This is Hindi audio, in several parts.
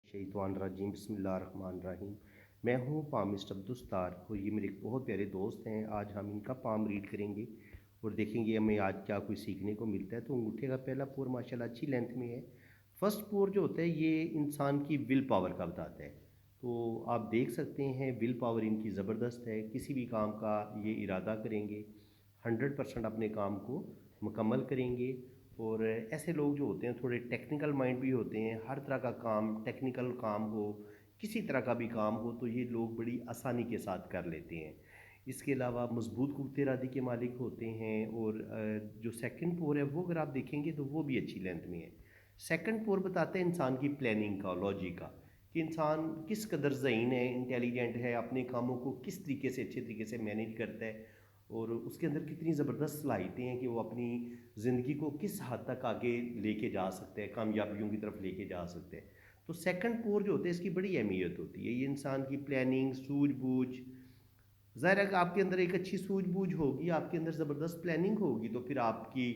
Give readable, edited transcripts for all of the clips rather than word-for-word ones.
शैतानिर्रजीम बिस्मिल्लाहिर्रहमानिर्रहीम। मैं हूँ पामिस्ट अब्दुस्तार और ये मेरे एक बहुत प्यारे दोस्त हैं। आज हम इनका पाम रीड करेंगे और देखेंगे हमें आज क्या कुछ सीखने को मिलता है। तो अंगूठे का पहला पोर माशाल्लाह अच्छी लेंथ में है। फर्स्ट पोर जो होता है ये इंसान की विल पावर का बताता है। तो आप देख सकते हैं विल पावर इनकी ज़बरदस्त है। किसी भी काम का ये इरादा करेंगे 100% अपने काम को मुकम्मल करेंगे। और ऐसे लोग जो होते हैं थोड़े टेक्निकल माइंड भी होते हैं। हर तरह का काम टेक्निकल काम हो, किसी तरह का भी काम हो तो ये लोग बड़ी आसानी के साथ कर लेते हैं। इसके अलावा मजबूत क़ुव्वत इरादे के मालिक होते हैं। और जो सेकंड पोर है वो अगर आप देखेंगे तो वो भी अच्छी लेंथ में है। सेकंड पोर बताते हैं इंसान की प्लानिंग का, लॉजिक का, कि इंसान किस कदर ज़हीन है, इंटेलिजेंट है, अपने कामों को किस तरीके से अच्छे तरीके से मैनेज करता है और उसके अंदर कितनी ज़बरदस्त सलाहियतें हैं कि वो अपनी ज़िंदगी को किस हद तक आगे लेके जा सकते हैं, कामयाबियों की तरफ लेके जा सकते हैं। तो सेकंड पोर जो होते हैं इसकी बड़ी अहमियत होती है। ये इंसान की प्लानिंग, सूझबूझ, ज़ाहिर है कि आपके अंदर एक अच्छी सूझबूझ होगी, आपके अंदर ज़बरदस्त प्लानिंग होगी तो फिर आपकी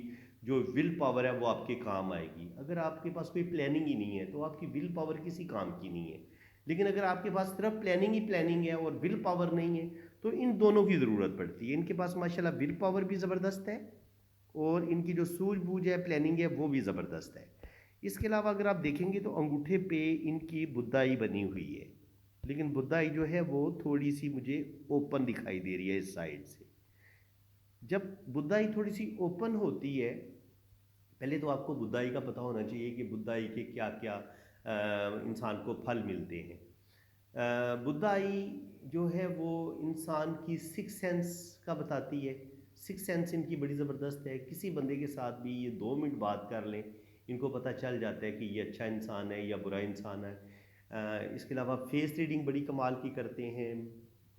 जो विल पावर है वो आपके काम आएगी। अगर आपके पास कोई प्लानिंग ही नहीं है तो आपकी विल पावर किसी काम की नहीं है। लेकिन अगर आपके पास सिर्फ प्लानिंग ही प्लानिंग है और विल पावर नहीं है तो इन दोनों की ज़रूरत पड़ती है। इनके पास माशाल्लाह विल पावर भी ज़बरदस्त है और इनकी जो सूझबूझ है, प्लानिंग है, वो भी ज़बरदस्त है। इसके अलावा अगर आप देखेंगे तो अंगूठे पे इनकी बुदाई बनी हुई है, लेकिन बुदाई जो है वो थोड़ी सी मुझे ओपन दिखाई दे रही है इस साइड से। जब बुदाई थोड़ी सी ओपन होती है, पहले तो आपको बुदाई का पता होना चाहिए कि बुदाई के क्या क्या इंसान को फल मिलते हैं। बुदाई जो है वो इंसान की सिक्स सेंस का बताती है। सिक्स सेंस इनकी बड़ी ज़बरदस्त है। किसी बंदे के साथ भी ये 2 मिनट बात कर लें, इनको पता चल जाता है कि ये अच्छा इंसान है या बुरा इंसान है। इसके अलावा फेस रीडिंग बड़ी कमाल की करते हैं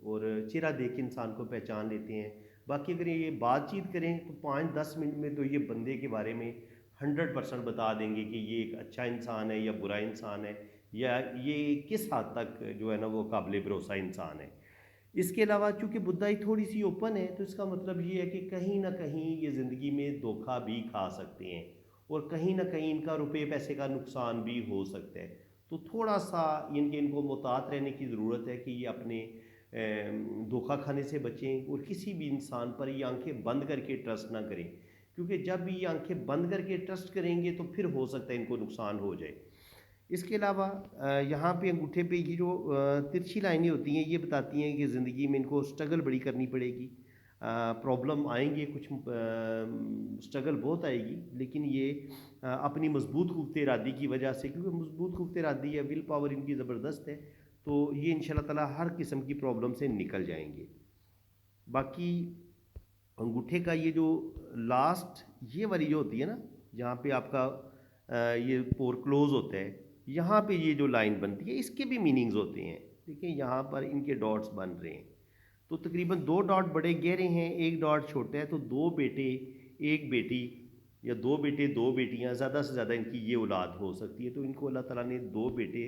और चेहरा देख के इंसान को पहचान लेते हैं। बाकी अगर ये बातचीत करें तो 5-10 मिनट में तो ये बंदे के बारे में 100% बता देंगे कि ये एक अच्छा इंसान है या बुरा इंसान है या ये किस हद तक जो है ना वो काबिल भरोसा इंसान है। इसके अलावा चूँकि बुदाई थोड़ी सी ओपन है तो इसका मतलब ये है कि कहीं ना कहीं ये ज़िंदगी में धोखा भी खा सकते हैं और कहीं ना कहीं इनका रुपये पैसे का नुकसान भी हो सकता है। तो थोड़ा सा इनको मुहतात रहने की ज़रूरत है कि ये अपने धोखा खाने से बचें और किसी भी इंसान पर ये आंखें बंद करके ट्रस्ट ना करें, क्योंकि जब भी ये आंखें बंद करके ट्रस्ट करेंगे तो फिर हो सकता है इनको नुकसान हो जाए। इसके अलावा यहाँ पे अंगूठे पे ये जो तिरछी लाइनें होती हैं ये बताती हैं कि ज़िंदगी में इनको स्ट्रगल बड़ी करनी पड़ेगी। प्रॉब्लम आएंगे कुछ, स्ट्रगल बहुत आएगी, लेकिन ये अपनी मजबूत क़ुव्वत इरादी की वजह से, क्योंकि मजबूत क़ुव्वत इरादी है, विल पावर इनकी ज़बरदस्त है, तो ये इंशाल्लाह ताला हर किस्म की प्रॉब्लम से निकल जाएंगे। बाकी अंगूठे का ये जो लास्ट ये वाली जो होती है ना, जहाँ पे आपका ये पोर क्लोज होता है, यहाँ पे ये जो लाइन बनती है इसके भी मीनिंग्स होते हैं। देखिए यहाँ पर इनके डॉट्स बन रहे हैं तो तकरीबन 2 डॉट बड़े गहरे हैं, एक डॉट छोटा है। तो 2 बेटे, एक बेटी या 2 बेटे, 2 बेटियाँ, ज़्यादा से ज़्यादा इनकी ये औलाद हो सकती है। तो इनको अल्लाह ताला ने 2 बेटे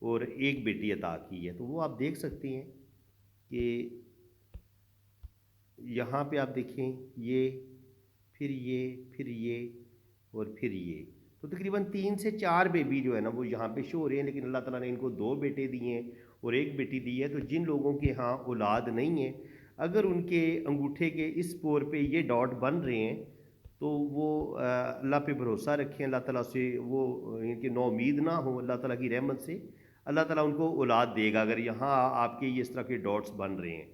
और एक बेटी अता की है। तो वो आप देख सकते हैं कि यहाँ पे आप देखें ये, फिर ये, फिर ये और फिर ये। तो तकरीबन 3 से 4 बेबी जो है ना वो यहाँ पे शो हो रहे हैं, लेकिन अल्लाह ताला ने इनको 2 बेटे दिए हैं और एक बेटी दी है। तो जिन लोगों के यहाँ औलाद नहीं है, अगर उनके अंगूठे के इस पोर पे ये डॉट बन रहे हैं तो वो अल्लाह पे भरोसा रखें, अल्लाह ताला से वो इनकी नौमीद ना हो, अल्लाह ताला की रहमत से अल्लाह ताला उनको औलाद देगा अगर यहाँ आपके ये इस तरह के डॉट्स बन रहे हैं।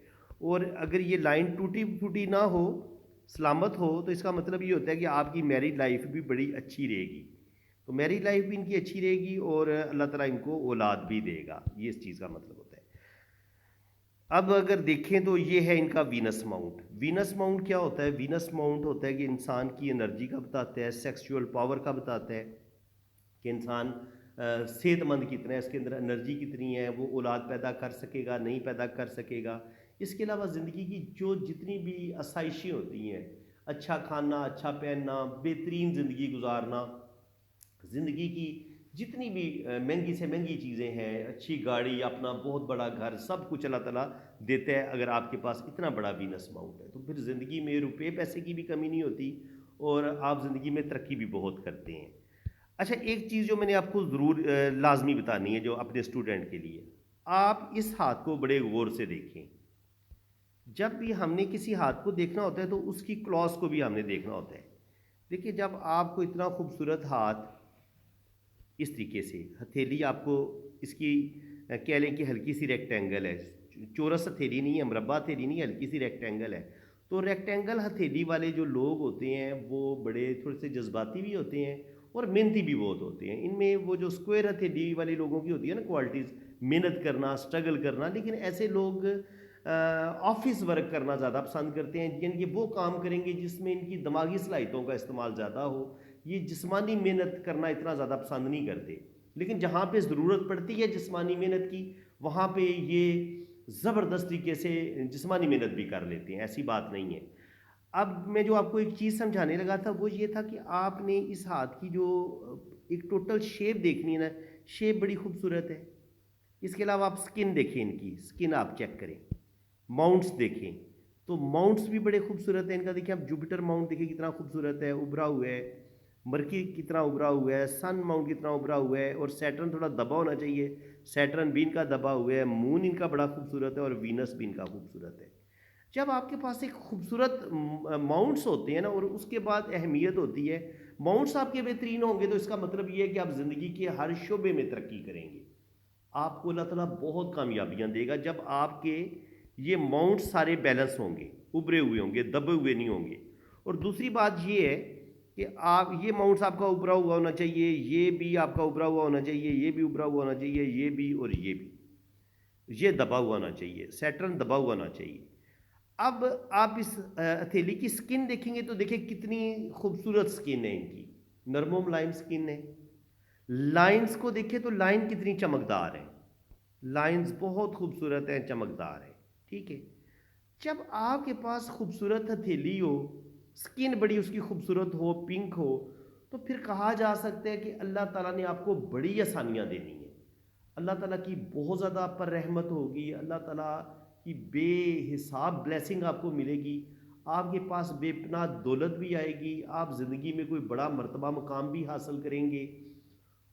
और अगर ये लाइन टूटी फूटी ना हो, सलामत हो, तो इसका मतलब ये होता है कि आपकी मैरिड लाइफ भी बड़ी अच्छी रहेगी। तो मैरिड लाइफ भी इनकी अच्छी रहेगी और अल्लाह ताला इनको औलाद भी देगा, ये इस चीज़ का मतलब होता है। अब अगर देखें तो ये है इनका वीनस माउंट। वीनस माउंट क्या होता है? वीनस माउंट होता है कि इंसान की एनर्जी का बताता है, सेक्सुअल पावर का बताता है कि इंसान सेहतमंद कितना है, इसके अंदर एनर्जी कितनी है, वो औलाद पैदा कर सकेगा, नहीं पैदा कर सकेगा। इसके अलावा ज़िंदगी की जो जितनी भी आसाइशें होती हैं, अच्छा खाना, अच्छा पहनना, बेहतरीन ज़िंदगी गुजारना, ज़िंदगी की जितनी भी महंगी से महंगी चीज़ें हैं, अच्छी गाड़ी, अपना बहुत बड़ा घर, सब कुछ अल्लाह ताला देता है अगर आपके पास इतना बड़ा वीनस माउंट है। तो फिर ज़िंदगी में रुपये पैसे की भी कमी नहीं होती और आप ज़िंदगी में तरक्की भी बहुत करते हैं। अच्छा, एक चीज़ जो मैंने आपको ज़रूर लाजमी बतानी है जो अपने स्टूडेंट के लिए, आप इस हाथ को बड़े गौर से देखें। जब भी हमने किसी हाथ को देखना होता है तो उसकी क्लॉज को भी हमने देखना होता है। देखिए, जब आपको इतना खूबसूरत हाथ इस तरीके से हथेली आपको इसकी कह लें कि हल्की सी रेक्टेंगल है, चौरस हथेली नहीं है, मुरब्बा हथेली नहीं है, हल्की सी रेक्टेंगल है। तो रेक्टेंगल हथेली वाले जो लोग होते हैं वो बड़े थोड़े से जज्बाती भी होते हैं और मेहनती भी बहुत होते हैं। इनमें वो जो स्क्वायर हथेली वाले लोगों की होती है ना क्वालिटीज़, मेहनत करना, स्ट्रगल करना, लेकिन ऐसे लोग ऑफिस वर्क करना ज़्यादा पसंद करते हैं, यानी कि वो काम करेंगे जिसमें इनकी दिमागी सलाहियतों का इस्तेमाल ज़्यादा हो। ये जिस्मानी मेहनत करना इतना ज़्यादा पसंद नहीं करते, लेकिन जहाँ पे ज़रूरत पड़ती है जिस्मानी मेहनत की, वहाँ पे ये ज़बरदस्त तरीके से जिस्मानी मेहनत भी कर लेते हैं, ऐसी बात नहीं है। अब मैं जो आपको एक चीज़ समझाने लगा था वो ये था कि आपने इस हाथ की जो एक टोटल शेप देखनी है ना, शेप बड़ी खूबसूरत है। इसके अलावा आप स्किन देखें, इनकी स्किन आप चेक करें, माउंट्स देखें तो माउंट्स भी बड़े खूबसूरत हैं इनका। देखिए, आप जुपिटर माउंट देखिए कितना खूबसूरत है, उभरा हुआ है। मरकरी कितना उभरा हुआ है, सन माउंट कितना उभरा हुआ है, और सैटर्न थोड़ा दबा होना चाहिए, सैटर्न भी इनका दबा हुआ है। मून इनका बड़ा खूबसूरत है और वीनस भी इनका खूबसूरत है। जब आपके पास एक खूबसूरत माउंट्स होते हैं ना, और उसके बाद अहमियत होती है, माउंट्स आपके बेहतरीन होंगे तो इसका मतलब ये है कि आप ज़िंदगी के हर शोबे में तरक्की करेंगे, आपको अल्लाह ताला बहुत कामयाबियाँ देगा जब आपके ये माउंट सारे बैलेंस होंगे, उभरे हुए होंगे, दबे हुए नहीं होंगे। और दूसरी बात ये है कि आप ये माउंट्स आपका उभरा हुआ होना चाहिए, ये भी आपका उभरा हुआ होना चाहिए, ये भी उभरा हुआ होना चाहिए, ये भी और ये भी, ये दबा हुआ होना चाहिए, सैटर्न दबा हुआ होना चाहिए। अब आप इस हथेली की स्किन देखेंगे तो देखिए कितनी खूबसूरत स्किन है इनकी, नरमो मुलायम स्किन है। लाइंस को देखिए तो लाइन कितनी चमकदार है, लाइंस बहुत खूबसूरत हैं, चमकदार है। ठीक है, जब आपके पास खूबसूरत हथेली हो, स्किन बड़ी उसकी खूबसूरत हो, पिंक हो, तो फिर कहा जा सकता है कि अल्लाह ताला ने आपको बड़ी आसानियाँ देनी है। अल्लाह ताला की बहुत ज़्यादा आप पर रहमत होगी, अल्लाह ताला की बेहिसाब ब्लेसिंग आपको मिलेगी, आपके पास बेपनाह दौलत भी आएगी, आप ज़िंदगी में कोई बड़ा मर्तबा मुकाम भी हासिल करेंगे।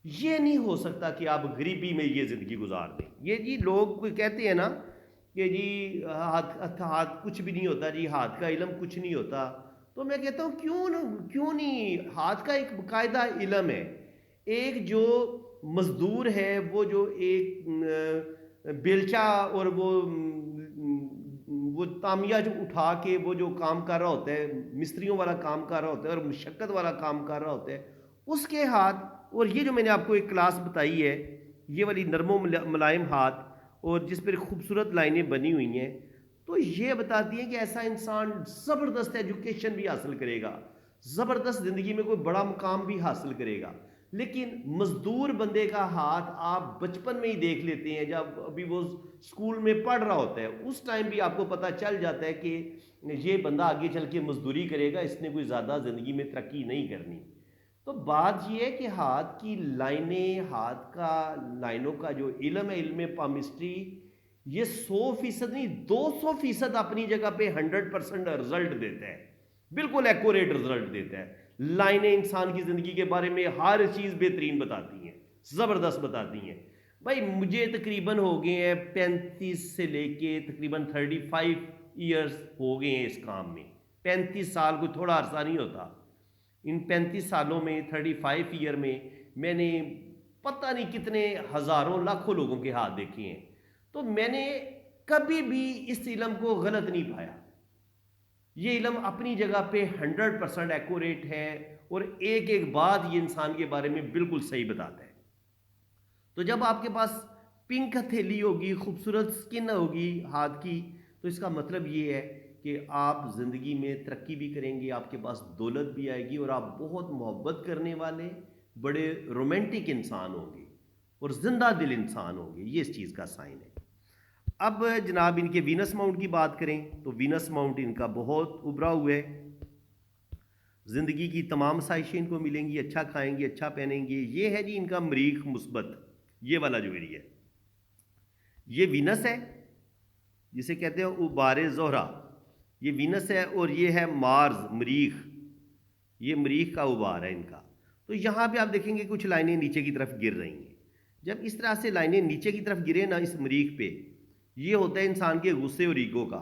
ये नहीं हो सकता कि आप गरीबी में ये ज़िंदगी गुजार दें। ये जी लोग कोई कहते हैं ना कि जी हाथ हाथ कुछ भी नहीं होता जी, हाथ का इल्म कुछ नहीं होता। तो मैं कहता हूँ क्यों नहीं, हाथ का एक बाकायदा इल्म है। एक जो मज़दूर है वो जो एक बेलचा और वो तामिया जो उठा के वो जो काम कर रहा होता है, मिस्त्रियों वाला काम कर रहा होता है और मशक्क़त वाला काम कर रहा होता है, उसके हाथ और ये जो मैंने आपको एक क्लास बताई है, ये वाली नरमो मुलायम हाथ और जिस पर खूबसूरत लाइनें बनी हुई हैं, तो ये बताती हैं कि ऐसा इंसान ज़बरदस्त एजुकेशन भी हासिल करेगा, ज़बरदस्त ज़िंदगी में कोई बड़ा मुकाम भी हासिल करेगा। लेकिन मजदूर बंदे का हाथ आप बचपन में ही देख लेते हैं, जब अभी वो स्कूल में पढ़ रहा होता है उस टाइम भी आपको पता चल जाता है कि ये बंदा आगे चल के मजदूरी करेगा, इसने कोई ज़्यादा ज़िंदगी में तरक्की नहीं करनी। तो बात यह है कि हाथ की लाइनें, हाथ का लाइनों का जो इल्म है, इल्म पामिस्ट्री, ये 100% नहीं 200% अपनी जगह पे 100% रिजल्ट देता है, बिल्कुल एक्यूरेट रिजल्ट देता है। लाइनें इंसान की ज़िंदगी के बारे में हर चीज़ बेहतरीन बताती हैं, ज़बरदस्त बताती हैं। भाई मुझे तकरीबन हो गए हैं 35 से लेके तकरीबन 35 ईयर्स हो गए हैं इस काम में। 35 साल कोई थोड़ा अरसा नहीं होता। इन 35 सालों में 35 ईयर में मैंने पता नहीं कितने हज़ारों लाखों लोगों के हाथ देखे हैं, तो मैंने कभी भी इस इल्म को गलत नहीं पाया। ये इल्म अपनी जगह पे 100% एक्यूरेट है और एक एक बात ये इंसान के बारे में बिल्कुल सही बताता है। तो जब आपके पास पिंक हथेली होगी, खूबसूरत स्किन होगी हाथ की, तो इसका मतलब ये है कि आप ज़िंदगी में तरक्की भी करेंगे, आपके पास दौलत भी आएगी और आप बहुत मोहब्बत करने वाले बड़े रोमांटिक इंसान होंगे और ज़िंदा दिल इंसान होंगे। ये इस चीज़ का साइन है। अब जनाब इनके वीनस माउंट की बात करें तो वीनस माउंट इनका बहुत उभरा हुआ है, ज़िंदगी की तमाम ख्वाहिशें इनको मिलेंगी, अच्छा खाएंगे, अच्छा पहनेंगे। ये है जी इनका मरीख मुस्बत, ये वाला जो एरिया है, ये वीनस है जिसे कहते हैं उबारे जोहरा, ये वीनस है। और ये है मार्स, मरीख, ये मरीख का उबार है इनका। तो यहाँ पे आप देखेंगे कुछ लाइनें नीचे की तरफ गिर रही हैं। जब इस तरह से लाइनें नीचे की तरफ गिरे ना इस मरीख पे, ये होता है इंसान के गुस्से और ईगो का।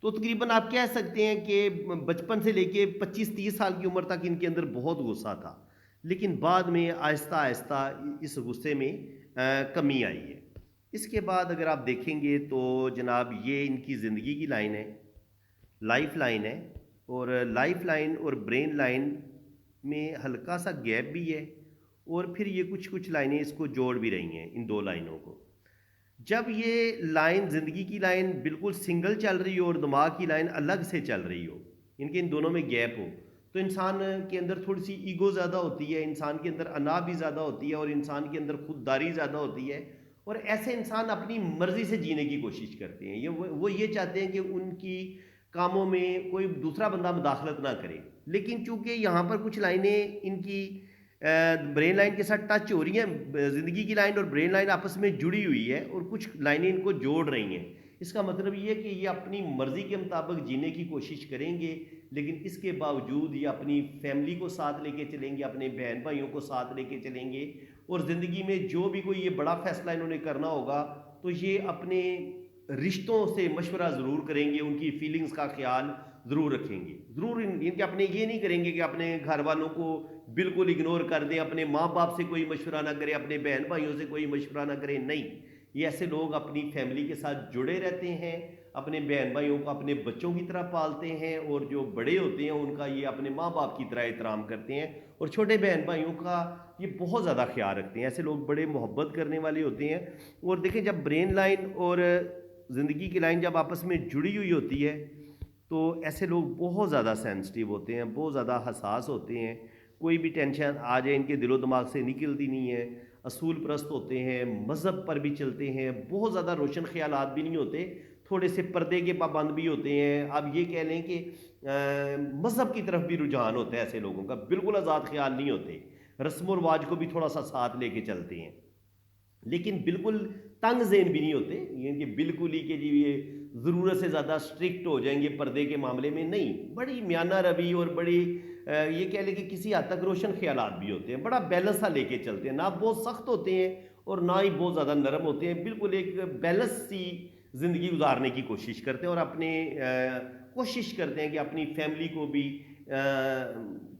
तो तकरीबन आप कह सकते हैं कि बचपन से लेके 25-30 साल की उम्र तक इनके अंदर बहुत गुस्सा था, लेकिन बाद में आहिस्ता आहिस्ता इस गुस्से में कमी आई है। इसके बाद अगर आप देखेंगे तो जनाब ये इनकी ज़िंदगी की लाइन है, लाइफ लाइन है। और लाइफ लाइन और ब्रेन लाइन में हल्का सा गैप भी है, और फिर ये कुछ कुछ लाइनें इसको जोड़ भी रही हैं इन दो लाइनों को। जब ये लाइन ज़िंदगी की लाइन बिल्कुल सिंगल चल रही हो और दिमाग की लाइन अलग से चल रही हो, इनके इन दोनों में गैप हो, तो इंसान के अंदर थोड़ी सी ईगो ज़्यादा होती है, इंसान के अंदर अना भी ज़्यादा होती है, और इंसान के अंदर खुददारी ज़्यादा होती है। और ऐसे इंसान अपनी मर्ज़ी से जीने की कोशिश करते हैं। वो ये चाहते हैं कि उनकी कामों में कोई दूसरा बंदा मुदाखलत ना करे। लेकिन चूंकि यहाँ पर कुछ लाइनें इनकी ब्रेन लाइन के साथ टच हो रही हैं, ज़िंदगी की लाइन और ब्रेन लाइन आपस में जुड़ी हुई है, और कुछ लाइनें इनको जोड़ रही हैं। इसका मतलब ये है कि ये अपनी मर्ज़ी के मुताबिक जीने की कोशिश करेंगे, लेकिन इसके बावजूद ये अपनी फैमिली को साथ लेके चलेंगे, अपने बहन भाइयों को साथ लेके चलेंगे। और ज़िंदगी में जो भी कोई ये बड़ा फैसला इन्होंने करना होगा, तो ये अपने रिश्तों से मशवरा ज़रूर करेंगे, उनकी फीलिंग्स का ख्याल ज़रूर रखेंगे। ज़रूर इनके अपने ये नहीं करेंगे कि अपने घर वालों को बिल्कुल इग्नोर कर दें, अपने माँ बाप से कोई मशवरा ना करें, अपने बहन भाइयों से कोई मशवरा ना करें। नहीं, ये ऐसे लोग अपनी फैमिली के साथ जुड़े रहते हैं, अपने बहन भाइयों को अपने बच्चों की तरह पालते हैं, और जो बड़े होते हैं उनका ये अपने माँ बाप की तरह एहतराम करते हैं, और छोटे बहन भाइयों का ये बहुत ज़्यादा ख्याल रखते हैं। ऐसे लोग बड़े मोहब्बत करने वाले होते हैं। और देखें, जब ब्रेन लाइन और ज़िंदगी की लाइन जब आपस में जुड़ी हुई होती है, तो ऐसे लोग बहुत ज़्यादा सेंसिटिव होते हैं, बहुत ज़्यादा हसास होते हैं। कोई भी टेंशन आ जाए इनके दिलो दिमाग से निकलती नहीं है। असूल परस्त होते हैं, मज़हब पर भी चलते हैं, बहुत ज़्यादा रोशन ख्यालात भी नहीं होते, थोड़े से पर्दे के पाबंद भी होते हैं। आप ये कह लें कि मज़हब की तरफ भी रुझान होता है ऐसे लोगों का, बिल्कुल आज़ाद ख्याल नहीं होते, रस्म व रिवाज को भी थोड़ा सा साथ लेके चलते हैं, लेकिन बिल्कुल तंग ज़ेन भी नहीं होते। ये कि बिल्कुल ही कि जी ये ज़रूरत से ज़्यादा स्ट्रिक्ट हो जाएंगे पर्दे के मामले में, नहीं, बड़ी म्याना रवि और बड़ी ये कह लें कि किसी हद तक रोशन ख्यालात भी होते हैं, बड़ा बैलेंस सा लेके चलते हैं, ना बहुत सख्त होते हैं और ना ही बहुत ज़्यादा नरम होते हैं। बिल्कुल एक बैलेंस सी ज़िंदगी गुजारने की कोशिश करते हैं, और अपने कोशिश करते हैं कि अपनी फैमिली को भी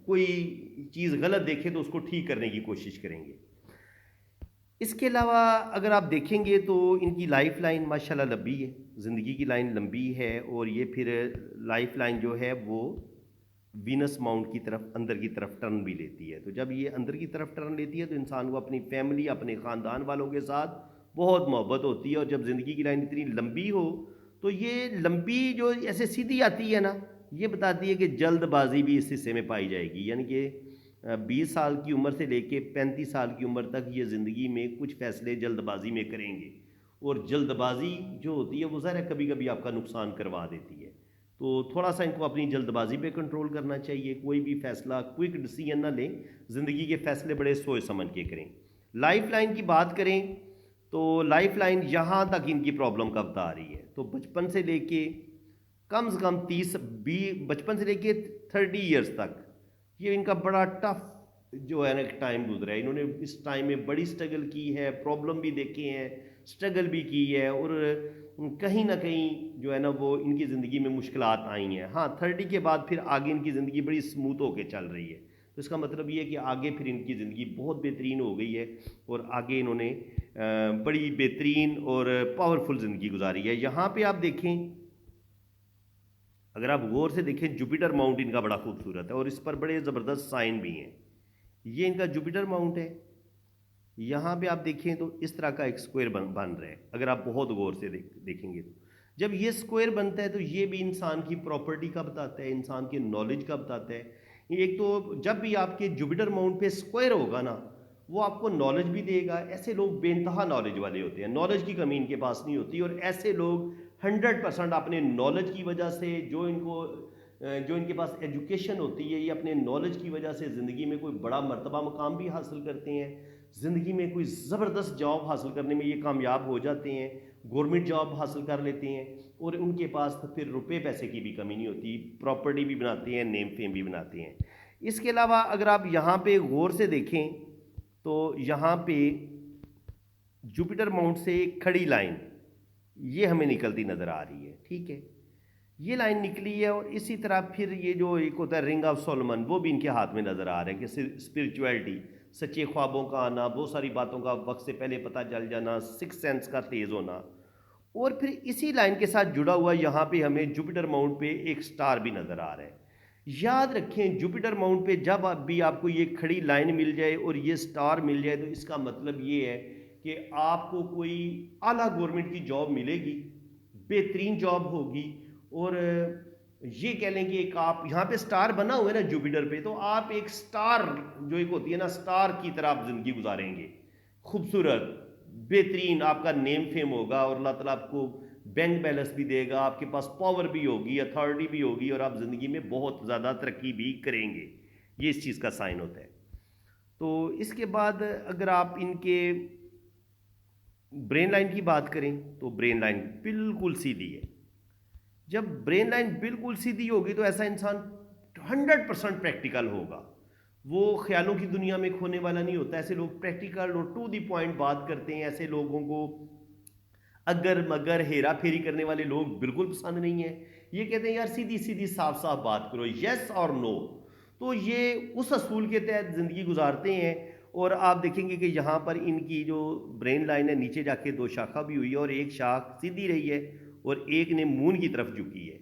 कोई चीज़ गलत देखे तो उसको ठीक करने की कोशिश करेंगे। इसके अलावा अगर आप देखेंगे तो इनकी लाइफ लाइन माशाल्लाह लंबी है, ज़िंदगी की लाइन लंबी है, और ये फिर लाइफ लाइन जो है वो वीनस माउंट की तरफ, अंदर की तरफ टर्न भी लेती है। तो जब ये अंदर की तरफ टर्न लेती है तो इंसान को अपनी फैमिली, अपने ख़ानदान वालों के साथ बहुत मोहब्बत होती है। और जब ज़िंदगी की लाइन इतनी लंबी हो, तो ये लंबी जो ऐसे सीधी आती है ना, ये बताती है कि जल्दबाजी भी इस हिस्से में पाई जाएगी। यानी कि 20 साल की उम्र से लेके 35 साल की उम्र तक ये ज़िंदगी में कुछ फ़ैसले जल्दबाजी में करेंगे, और जल्दबाजी जो होती है वो ज़रा कभी कभी आपका नुकसान करवा देती है। तो थोड़ा सा इनको अपनी जल्दबाजी पे कंट्रोल करना चाहिए, कोई भी फ़ैसला क्विक डिसीजन ना लें, ज़िंदगी के फ़ैसले बड़े सोच समझ के करें। लाइफ लाइन की बात करें तो लाइफ लाइन यहाँ तक इनकी प्रॉब्लम कब आ रही है, तो बचपन से लेके कम से कम 30-20, बचपन से लेके 30 ईयर्स तक ये इनका बड़ा टफ जो है ना टाइम गुजरा है। इन्होंने इस टाइम में बड़ी स्ट्रगल की है, प्रॉब्लम भी देखे हैं, स्ट्रगल भी की है, और कहीं ना कहीं जो है ना वो इनकी ज़िंदगी में मुश्किलात आई हैं। हाँ, 30 के बाद फिर आगे इनकी ज़िंदगी बड़ी स्मूथ होके चल रही है। तो इसका मतलब ये है कि आगे फिर इनकी ज़िंदगी बहुत बेहतरीन हो गई है, और आगे इन्होंने बड़ी बेहतरीन और पावरफुल ज़िंदगी गुजारी है। यहाँ पे आप देखें, अगर आप गौर से देखें, जुपिटर माउंट इनका बड़ा खूबसूरत है, और इस पर बड़े ज़बरदस्त साइन भी हैं। ये इनका जुपिटर माउंट है। यहाँ पे आप देखें तो इस तरह का एक स्क्वायर बन रहा है, अगर आप बहुत गौर से देखेंगे तो जब ये स्क्वायर बनता है तो ये भी इंसान की प्रॉपर्टी का बताता है, इंसान के नॉलेज का बताता है। एक तो जब भी आपके जुपिटर माउंट पे स्क्वायर होगा ना, वो आपको नॉलेज भी देगा। ऐसे लोग बेइंतहा नॉलेज वाले होते हैं, नॉलेज की कमी इनके पास नहीं होती, और ऐसे लोग 100% अपने नॉलेज की वजह से, जो इनके पास एजुकेशन होती है, ये अपने नॉलेज की वजह से ज़िंदगी में कोई बड़ा मर्तबा मुकाम भी हासिल करते हैं, ज़िंदगी में कोई ज़बरदस्त जॉब हासिल करने में ये कामयाब हो जाते हैं, गवर्नमेंट जॉब हासिल कर लेते हैं, और उनके पास तो फिर रुपए पैसे की भी कमी नहीं होती, प्रॉपर्टी भी बनाते हैं, नेम फेम भी बनाते हैं। इसके अलावा अगर आप यहाँ पे गौर से देखें तो यहाँ पे जुपिटर माउंट से एक खड़ी लाइन ये हमें निकलती नज़र आ रही है, ठीक है। ये लाइन निकली है और इसी तरह फिर ये जो एक होता है रिंग ऑफ सोलोमन, वो भी इनके हाथ में नज़र आ रहा है कि स्पिरिचुअलिटी, सच्चे ख्वाबों का आना, बहुत सारी बातों का वक्त से पहले पता चल जाना, सिक्स सेंस का तेज़ होना। और फिर इसी लाइन के साथ जुड़ा हुआ यहाँ पे हमें जुपिटर माउंट पे एक स्टार भी नज़र आ रहा है। याद रखें, जुपिटर माउंट पे जब भी आपको ये खड़ी लाइन मिल जाए और ये स्टार मिल जाए तो इसका मतलब ये है कि आपको कोई आला गवर्नमेंट की जॉब मिलेगी, बेहतरीन जॉब होगी। और ये कह लें कि एक आप यहाँ पे स्टार बना हुआ है ना जुपिटर पे, तो आप एक स्टार जो एक होती है ना, स्टार की तरह आप ज़िंदगी गुजारेंगे, खूबसूरत, बेहतरीन, आपका नेम फेम होगा और अल्लाह ताला आपको बैंक बैलेंस भी देगा, आपके पास पावर भी होगी, अथॉरिटी भी होगी और आप ज़िंदगी में बहुत ज़्यादा तरक्की भी करेंगे। ये इस चीज़ का साइन होता है। तो इसके बाद अगर आप इनके ब्रेन लाइन की बात करें तो ब्रेन लाइन बिल्कुल सीधी है। जब ब्रेन लाइन बिल्कुल सीधी होगी तो ऐसा इंसान 100% प्रैक्टिकल होगा, वो ख्यालों की दुनिया में खोने वाला नहीं होता। ऐसे लोग प्रैक्टिकल और टू द पॉइंट बात करते हैं। ऐसे लोगों को अगर मगर हेरा फेरी करने वाले लोग बिल्कुल पसंद नहीं है। ये कहते हैं यार सीधी सीधी साफ साफ बात करो, यस और नो। तो ये उस असूल के तहत ज़िंदगी गुजारते हैं। और आप देखेंगे कि यहाँ पर इनकी जो ब्रेन लाइन है नीचे जाके दो शाखा भी हुई है और एक शाख सीधी रही है और एक ने मून की तरफ झुकी है।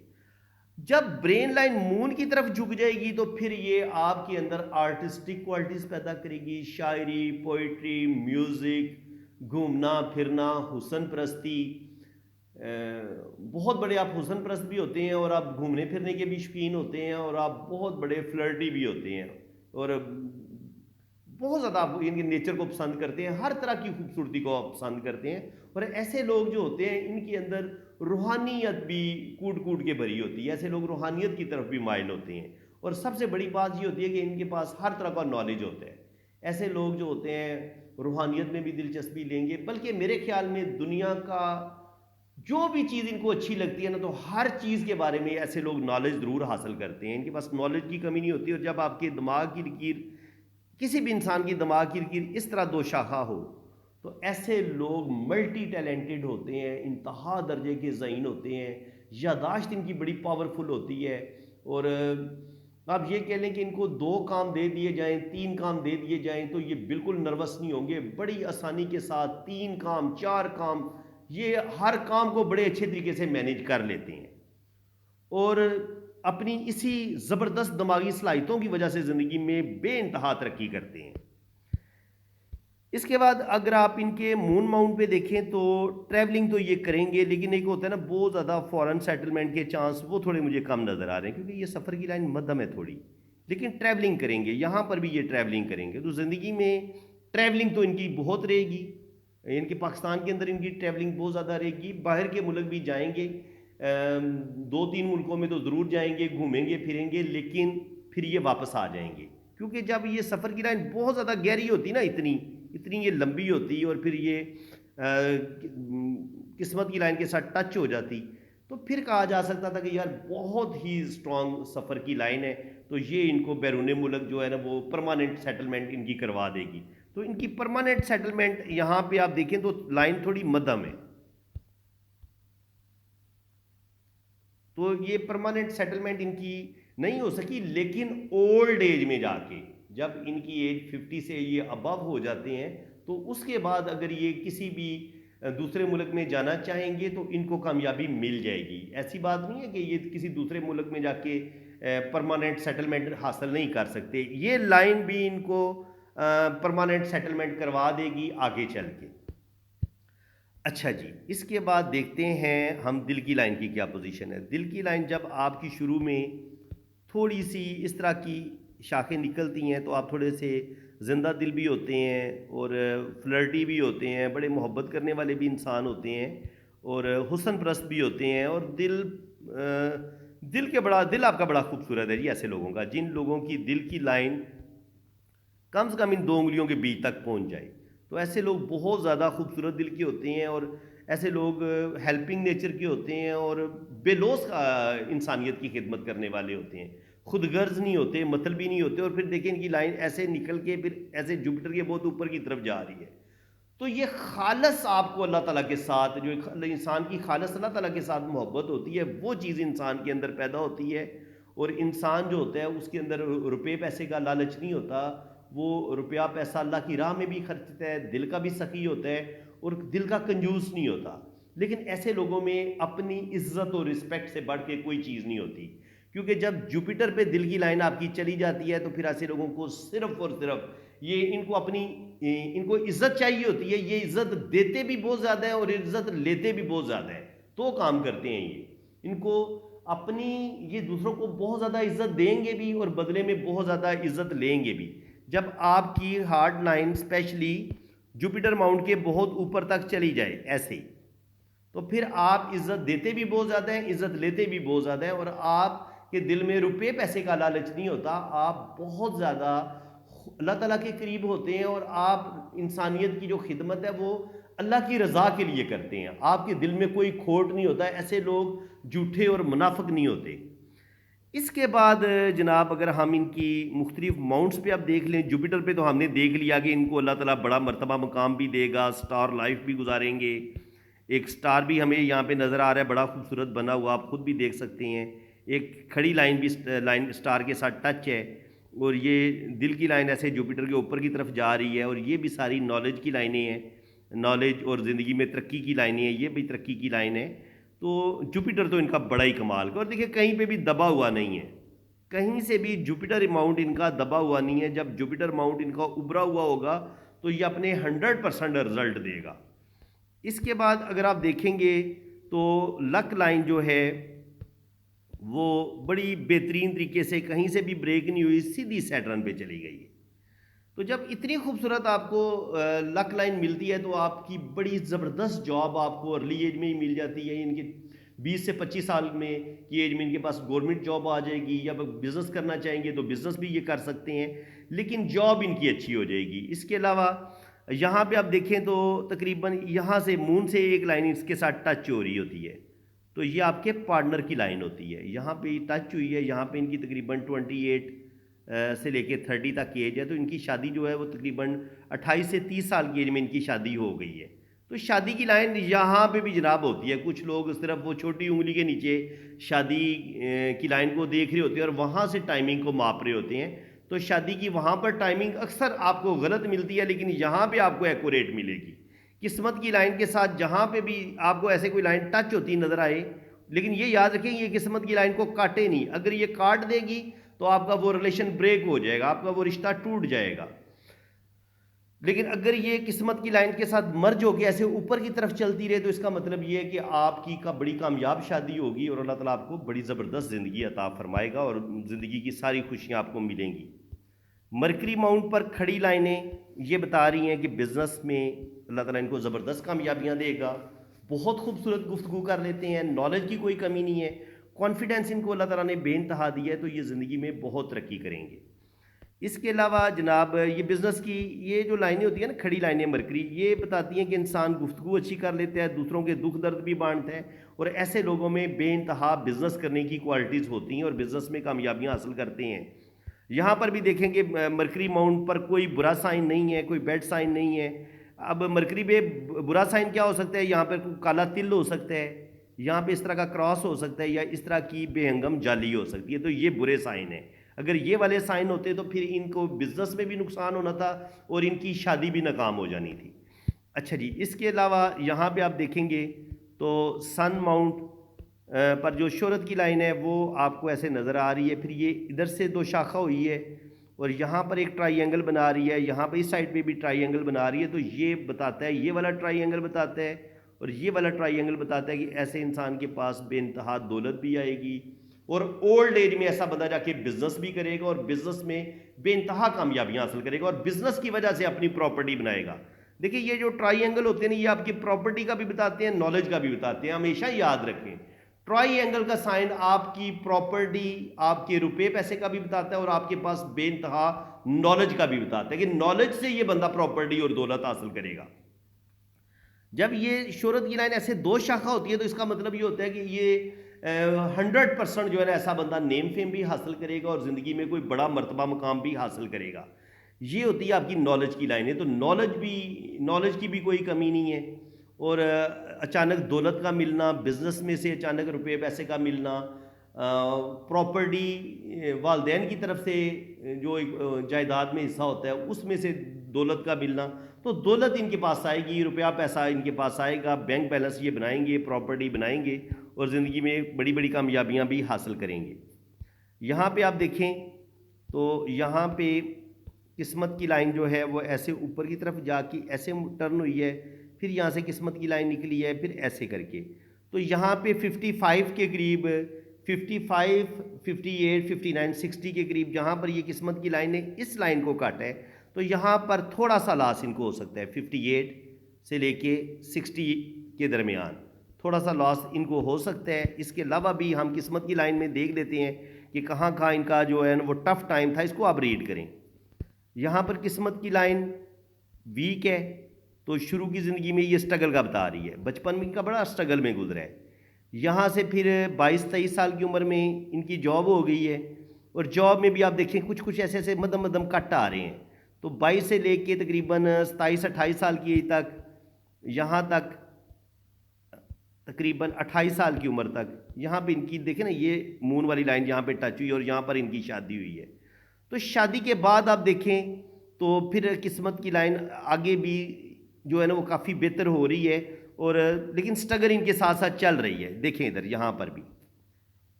जब ब्रेन लाइन मून की तरफ झुक जाएगी तो फिर ये आपके अंदर आर्टिस्टिक क्वालिटीज़ पैदा करेगी, शायरी, पोइट्री, म्यूज़िक, घूमना फिरना, हुस्न परस्ती। बहुत बड़े आप हुस्न परस्त भी होते हैं और आप घूमने फिरने के भी शौकीन होते हैं और आप बहुत बड़े फ्लर्टी भी होते हैं और बहुत ज़्यादा आप इनके नेचर को पसंद करते हैं, हर तरह की खूबसूरती को आप पसंद करते हैं। और ऐसे लोग जो होते हैं इनके अंदर रूहानियत भी कूट कूट के भरी होती है। ऐसे लोग रूहानियत की तरफ भी माइल होते हैं और सबसे बड़ी बात ये होती है कि इनके पास हर तरह का नॉलेज होता है। ऐसे लोग जो होते हैं रूहानियत में भी दिलचस्पी लेंगे, बल्कि मेरे ख्याल में दुनिया का जो भी चीज़ इनको अच्छी लगती है ना, तो हर चीज़ के बारे में ऐसे लोग नॉलेज ज़रूर हासिल करते हैं। इनके पास नॉलेज की कमी नहीं होती। और जब आपके दिमाग की लकीर, किसी भी इंसान की दिमाग की लकीर इस तरह दो शाखा हो, तो ऐसे लोग मल्टी टैलेंटेड होते हैं, इंतहा दर्जे के ज़हीन होते हैं, यादाश्त इनकी बड़ी पावरफुल होती है। और आप ये कह लें कि इनको 2 काम दे दिए जाएं, 3 काम दे दिए जाएं तो ये बिल्कुल नर्वस नहीं होंगे। बड़ी आसानी के साथ 3 काम, 4 काम, ये हर काम को बड़े अच्छे तरीके से मैनेज कर लेते हैं और अपनी इसी ज़बरदस्त दिमागी सलाहियतों की वजह से ज़िंदगी में बेइंतहा तरक्की करते हैं। इसके बाद अगर आप इनके मून माउंट पे देखें तो ट्रैवलिंग तो ये करेंगे, लेकिन एक होता है ना बहुत ज़्यादा फॉरेन सेटलमेंट के चांस, वो थोड़े मुझे कम नज़र आ रहे हैं क्योंकि ये सफ़र की लाइन मध्यम है थोड़ी। लेकिन ट्रैवलिंग करेंगे, यहाँ पर भी ये ट्रैवलिंग करेंगे। तो ज़िंदगी में ट्रैवलिंग तो इनकी बहुत रहेगी। इनके पाकिस्तान के अंदर इनकी ट्रैवलिंग बहुत ज़्यादा रहेगी, बाहर के मुल्क भी जाएंगे, 2-3 मुल्कों में तो ज़रूर जाएंगे, घूमेंगे फिरेंगे, लेकिन फिर ये वापस आ जाएंगे। क्योंकि जब ये सफ़र की लाइन बहुत ज़्यादा गहरी होती ना, इतनी इतनी ये लंबी होती और फिर ये किस्मत की लाइन के साथ टच हो जाती, तो फिर कहा जा सकता था कि यार बहुत ही स्ट्रॉन्ग सफ़र की लाइन है, तो ये इनको बैरून मुल्क जो है ना वो परमानेंट सेटलमेंट इनकी करवा देगी। तो इनकी परमानेंट सेटलमेंट यहाँ पे आप देखें तो लाइन थोड़ी मध्यम है। तो ये परमानेंट सेटलमेंट इनकी नहीं हो सकी, लेकिन ओल्ड एज में जाके जब इनकी एज 50 से ये अबव हो जाते हैं तो उसके बाद अगर ये किसी भी दूसरे मुल्क में जाना चाहेंगे तो इनको कामयाबी मिल जाएगी। ऐसी बात नहीं है कि ये किसी दूसरे मुल्क में जाके परमानेंट सेटलमेंट हासिल नहीं कर सकते। ये लाइन भी इनको परमानेंट सेटलमेंट करवा देगी आगे चल के। अच्छा जी, इसके बाद देखते हैं हम दिल की लाइन की क्या पोजीशन है। दिल की लाइन जब आपकी शुरू में थोड़ी सी इस तरह की शाखें निकलती हैं तो आप थोड़े से ज़िंदा दिल भी होते हैं और फ्लर्टी भी होते हैं, बड़े मोहब्बत करने वाले भी इंसान होते हैं और हुस्न परस्त भी होते हैं। और दिल आपका बड़ा खूबसूरत है जी। ऐसे लोगों का, जिन लोगों की दिल की लाइन कम से कम इन 2 उंगलियों के बीच तक पहुंच जाए, तो ऐसे लोग बहुत ज़्यादा खूबसूरत दिल के होते हैं और ऐसे लोग हेल्पिंग नेचर के होते हैं और बेलौस इंसानियत की खिदमत करने वाले होते हैं। खुदगर्ज नहीं होते, मतलबी नहीं होते, और फिर देखें इनकी लाइन ऐसे निकल के फिर ऐसे जुपिटर के बहुत ऊपर की तरफ जा रही है। तो ये खालस आपको अल्लाह ताला के साथ, जो इंसान की खालस अल्लाह ताला के साथ मोहब्बत होती है, वो चीज़ इंसान के अंदर पैदा होती है। और इंसान जो होता है उसके अंदर रुपये पैसे का लालच नहीं होता, वो रुपया पैसा अल्लाह की राह में भी खर्चता है, दिल का भी सखी होता है और दिल का कंजूस नहीं होता। लेकिन ऐसे लोगों में अपनी इज्जत और रिस्पेक्ट से बढ़ के कोई चीज़ नहीं होती, क्योंकि जब जुपिटर पे दिल की लाइन आपकी चली जाती है तो फिर ऐसे लोगों को सिर्फ और सिर्फ ये इनको इज्जत चाहिए होती है। ये इज्जत देते भी बहुत ज़्यादा है और इज्जत लेते भी बहुत ज़्यादा है, तो काम करते हैं ये। इनको अपनी ये दूसरों को बहुत ज़्यादा इज्जत देंगे भी और बदले में बहुत ज़्यादा इज्जत लेंगे भी। जब आपकी hard line specially Jupiter mount के बहुत ऊपर तक चली जाए ऐसे, तो फिर आप इज्जत देते भी बहुत ज़्यादा है, इज्जत लेते भी बहुत ज़्यादा है, और आपके दिल में रुपये पैसे का लालच नहीं होता। आप बहुत ज़्यादा अल्लाह ताला के करीब होते हैं और आप इंसानियत की जो खिदमत है वो अल्लाह की रज़ा के लिए करते हैं। आपके दिल में कोई खोट नहीं होता। ऐसे लोग झूठे और मुनाफिक नहीं होते। इसके बाद जनाब अगर हम इनकी मुख्तलिफ माउंट्स पे अब देख लें, जुपिटर पे तो हमने देख लिया कि इनको अल्लाह ताला बड़ा मर्तबा मकाम भी देगा, स्टार लाइफ भी गुजारेंगे। एक स्टार भी हमें यहाँ पे नज़र आ रहा है, बड़ा खूबसूरत बना हुआ, आप खुद भी देख सकते हैं। एक खड़ी लाइन भी लाइन स्टार के साथ टच है, और ये दिल की लाइन ऐसे जुपिटर के ऊपर की तरफ जा रही है, और ये भी सारी नॉलेज की लाइनें हैं, नॉलेज और ज़िंदगी में तरक्की की लाइनें हैं, ये भी तरक्की की लाइन है। तो जुपिटर तो इनका बड़ा ही कमाल का, और देखिए कहीं पे भी दबा हुआ नहीं है, कहीं से भी जुपिटर माउंट इनका दबा हुआ नहीं है। जब जुपिटर माउंट इनका उभरा हुआ होगा तो ये अपने 100% रिजल्ट देगा। इसके बाद अगर आप देखेंगे तो लक लाइन जो है वो बड़ी बेहतरीन तरीके से कहीं से भी ब्रेक नहीं हुई, सीधी सैटर्न पे चली गई है। तो जब इतनी खूबसूरत आपको लक लाइन मिलती है तो आपकी बड़ी ज़बरदस्त जॉब आपको अर्ली एज में ही मिल जाती है। इनके 20 से 25 साल में की एज में इनके पास गवर्नमेंट जॉब आ जाएगी, या बिज़नेस करना चाहेंगे तो बिज़नेस भी ये कर सकते हैं, लेकिन जॉब इनकी अच्छी हो जाएगी। इसके अलावा यहाँ पे आप देखें तो तकरीबन यहाँ से मून से एक लाइन इसके साथ टच हो रही होती है, तो ये आपके पार्टनर की लाइन होती है। यहाँ पे टच हुई है, यहाँ पे इनकी तकरीबन 28 से लेके 30 तक की एज है। तो इनकी शादी जो है वो तकरीबन 28 से 30 साल की एज में इनकी शादी हो गई है। तो शादी की लाइन यहाँ पे भी जनाब होती है। कुछ लोग सिर्फ वो छोटी उंगली के नीचे शादी की लाइन को देख रहे होते हैं और वहाँ से टाइमिंग को माप रहे होते हैं। तो शादी की वहाँ पर टाइमिंग अक्सर आपको गलत मिलती है, लेकिन यहाँ पे आपको एक्यूरेट मिलेगी। किस्मत की लाइन के साथ जहाँ पे भी आपको ऐसे कोई लाइन टच होती नज़र आए, लेकिन ये याद रखें ये किस्मत की लाइन को काटे नहीं। अगर ये काट देगी तो आपका वो रिलेशन ब्रेक हो जाएगा, आपका वो रिश्ता टूट जाएगा। लेकिन अगर ये किस्मत की लाइन के साथ मर्ज होकर ऐसे ऊपर की तरफ चलती रहे तो इसका मतलब ये है कि आपकी का बड़ी कामयाब शादी होगी और अल्लाह ताला आपको बड़ी ज़बरदस्त ज़िंदगी अता फरमाएगा और ज़िंदगी की सारी खुशियाँ आपको मिलेंगी। मरकरी माउंट पर खड़ी लाइनें ये बता रही हैं कि बिज़नेस में अल्लाह ताला इनको ज़बरदस्त कामयाबियाँ देगा। बहुत खूबसूरत गुफ्तगू कर लेते हैं, नॉलेज की कोई कमी नहीं है, कॉन्फिडेंस इनको अल्लाह ताला ने बेइंतहा दिया है, तो ये ज़िंदगी में बहुत तरक्की करेंगे। इसके अलावा जनाब ये बिज़नेस की ये जो लाइनें होती हैं ना, खड़ी लाइनें मरकरी, ये बताती हैं कि इंसान गुफ्तगू अच्छी कर लेता है, दूसरों के दुख दर्द भी बांटता है, और ऐसे लोगों में बेइंतहा बिज़नेस करने की क्वालिटीज़ होती हैं और बिज़नेस में कामयाबियाँ हासिल करते हैं। यहाँ पर भी देखेंगे मरकरी माउंट पर कोई बुरा साइन नहीं है, कोई बैड साइन नहीं है। अब मरकरी पे बुरा साइन क्या हो सकता है? यहाँ पर काला तिल हो सकता है, यहाँ पे इस तरह का क्रॉस हो सकता है, या इस तरह की बेहंगम जाली हो सकती है, तो ये बुरे साइन है। अगर ये वाले साइन होते तो फिर इनको बिज़नेस में भी नुकसान होना था और इनकी शादी भी नाकाम हो जानी थी। अच्छा जी, इसके अलावा यहाँ पे आप देखेंगे तो सन माउंट पर जो शोहरत की लाइन है वो आपको ऐसे नज़र आ रही है। फिर ये इधर से दो शाखा हुई है और यहाँ पर एक ट्राइंगल बना रही है, यहाँ पर इस साइड पे भी ट्राइंगल बना रही है। तो ये बताता है, ये वाला ट्राइंगल बताता है और ये वाला ट्राइंगल बताता है कि ऐसे इंसान के पास बेइंतहा दौलत भी आएगी और ओल्ड एज में ऐसा बंदा जाके बिजनेस भी करेगा और बिजनेस में बेइंतहा कामयाबियां हासिल करेगा और बिजनेस की वजह से अपनी प्रॉपर्टी बनाएगा। देखिए ये जो ट्राइंगल होते हैं ना, ये आपकी प्रॉपर्टी का भी बताते हैं, नॉलेज का भी बताते हैं। हमेशा याद रखें, ट्राइंगल का साइन आपकी प्रॉपर्टी, आपके रुपए पैसे का भी बताता है और आपके पास बेइंतहा नॉलेज का भी बताता है कि नॉलेज से ये बंदा प्रॉपर्टी और दौलत हासिल करेगा। जब ये शोहरत की लाइन ऐसे दो शाखा होती है तो इसका मतलब ये होता है कि ये 100% जो है ना ऐसा बंदा नेम फेम भी हासिल करेगा और ज़िंदगी में कोई बड़ा मर्तबा मुकाम भी हासिल करेगा। ये होती है आपकी नॉलेज की लाइनें। तो नॉलेज की भी कोई कमी नहीं है। और अचानक दौलत का मिलना, बिज़नेस में से अचानक रुपए पैसे का मिलना, प्रॉपर्टी वालदैन की तरफ से जो एक जायदाद में हिस्सा होता है उसमें से दौलत का मिलना, तो दौलत इनके पास आएगी, रुपया पैसा इनके पास आएगा, बैंक बैलेंस ये बनाएंगे, प्रॉपर्टी बनाएंगे और ज़िंदगी में बड़ी बड़ी कामयाबियां भी हासिल करेंगे। यहाँ पे आप देखें तो यहाँ पे किस्मत की लाइन जो है वो ऐसे ऊपर की तरफ जाके ऐसे टर्न हुई है, फिर यहाँ से किस्मत की लाइन निकली है, फिर ऐसे करके। तो यहाँ पे 55 के करीब, 55, 58, 59, 60 के करीब जहाँ पर ये किस्मत की लाइन ने इस लाइन को काटा है, तो यहाँ पर थोड़ा सा लॉस इनको हो सकता है। 58 से लेके 60 के दरमियान थोड़ा सा लॉस इनको हो सकता है। इसके अलावा भी हम किस्मत की लाइन में देख लेते हैं कि कहाँ कहाँ इनका जो है वो टफ टाइम था, इसको आप रीड करें। यहाँ पर किस्मत की लाइन वीक है, तो शुरू की ज़िंदगी में ये स्ट्रगल का बता रही है, बचपन में इनका बड़ा स्ट्रगल में गुजरा है। यहाँ से फिर 22-23 साल की उम्र में इनकी जॉब हो गई है, और जॉब में भी आप देखें कुछ कुछ ऐसे ऐसे मदम मदम कट आ रहे हैं। तो 22 से लेके तकरीबन 27-28 साल की एज तक, यहाँ तक तकरीबन 28 साल की उम्र तक, यहाँ पे इनकी देखें ना ये मून वाली लाइन यहाँ पे टच हुई और यहाँ पर इनकी शादी हुई है। तो शादी के बाद आप देखें तो फिर किस्मत की लाइन आगे भी जो है ना वो काफ़ी बेहतर हो रही है, और लेकिन स्ट्रगल इनके साथ साथ चल रही है। देखें इधर यहाँ पर भी।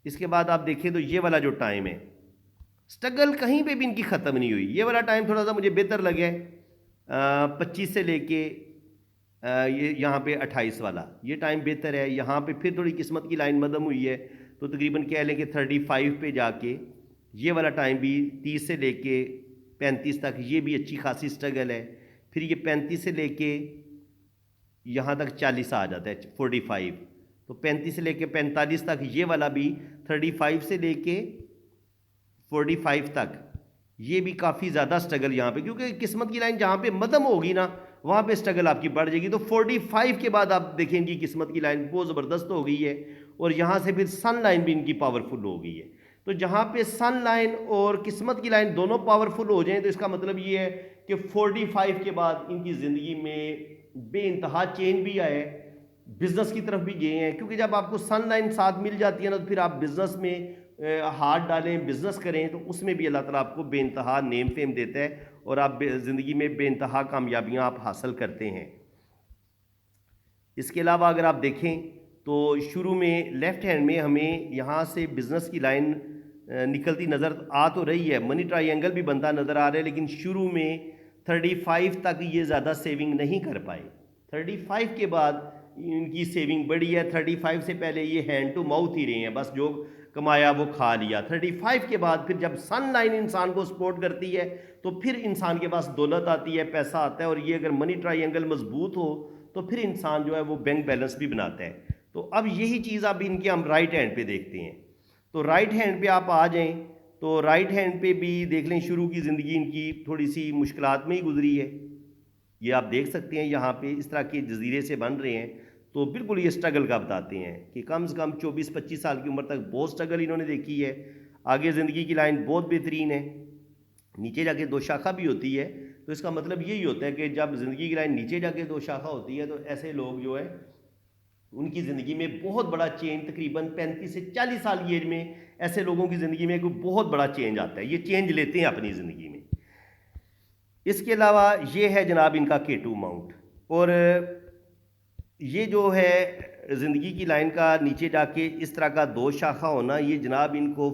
इसके बाद आप देखें तो ये वाला जो टाइम है, स्ट्रगल कहीं पे भी इनकी ख़त्म नहीं हुई। ये वाला टाइम थोड़ा सा मुझे बेहतर लगे, 25 से लेके ये यहाँ पे 28 वाला ये टाइम बेहतर है। यहाँ पे फिर थोड़ी किस्मत की लाइन मदम हुई है, तो तकरीबन कह लें कि 35 पे जाके ये वाला टाइम भी 30 से लेके 35 तक ये भी अच्छी खासी स्ट्रगल है। फिर ये 35 से लेके यहाँ तक 40 आ जाता है, 45। तो 35 से लेके 45 तक ये वाला भी, 35 से लेके 45 तक ये भी काफ़ी ज़्यादा स्ट्रगल यहाँ पे, क्योंकि किस्मत की लाइन जहाँ पे मदम होगी ना वहाँ पे स्ट्रगल आपकी बढ़ जाएगी। तो 45 के बाद आप देखें इनकी किस्मत की लाइन बहुत ज़बरदस्त हो गई है, और यहाँ से फिर सन लाइन भी इनकी पावरफुल हो गई है। तो जहाँ पे सन लाइन और किस्मत की लाइन दोनों पावरफुल हो जाएं, तो इसका मतलब ये है कि 45 के बाद इनकी ज़िंदगी में बेइंतहा चेंज भी आए, बिज़नेस की तरफ भी गए हैं। क्योंकि जब आपको सन लाइन साथ मिल जाती है ना, तो फिर आप बिज़नेस में हाथ डालें, बिज़नेस करें, तो उसमें भी अल्लाह ताला आपको बेइंतहा नेम फेम देता है, और आप ज़िंदगी में बेइंतहा कामयाबियाँ आप हासिल करते हैं। इसके अलावा अगर आप देखें तो शुरू में लेफ़्ट हैंड में हमें यहाँ से बिज़नेस की लाइन निकलती नज़र आ तो रही है, मनी ट्रायंगल भी बनता नज़र आ रहा है, लेकिन शुरू में 35 तक ये ज़्यादा सेविंग नहीं कर पाए। 35 के बाद इनकी सेविंग बढ़ी है। 35 से पहले ये हैंड टू माउथ ही रहे हैं, बस जो कमाया वो खा लिया। 35 के बाद फिर जब सन लाइन इंसान को सपोर्ट करती है, तो फिर इंसान के पास दौलत आती है, पैसा आता है, और ये अगर मनी ट्रायंगल मजबूत हो तो फिर इंसान जो है वो बैंक बैलेंस भी बनाता है। तो अब यही चीज़ अब इनके हम राइट हैंड पे देखते हैं। तो राइट हैंड पे आप आ जाएं तो राइट हैंड पे भी देख लें, शुरू की ज़िंदगी इनकी थोड़ी सी मुश्किलात में ही गुजरी है। ये आप देख सकते हैं यहाँ पे इस तरह के जजीरे से बन रहे हैं, तो बिल्कुल ये स्ट्रगल का बताते हैं कि कम से कम 24-25 साल की उम्र तक बहुत स्ट्रगल इन्होंने देखी है। आगे ज़िंदगी की लाइन बहुत बेहतरीन है, नीचे जाके 2 शाखा भी होती है। तो इसका मतलब यही होता है कि जब ज़िंदगी की लाइन नीचे जाके 2 शाखा होती है, तो ऐसे लोग जो है उनकी ज़िंदगी में बहुत बड़ा चेंज, तकरीबन 35 से 40 साल की एज में ऐसे लोगों की ज़िंदगी में कोई बहुत बड़ा चेंज आता है। ये चेंज लेते हैं अपनी ज़िंदगी में। इसके अलावा ये है जनाब इनका K2 माउंट, और ये जो है ज़िंदगी की लाइन का नीचे जाके इस तरह का 2 शाखा होना, ये जनाब इनको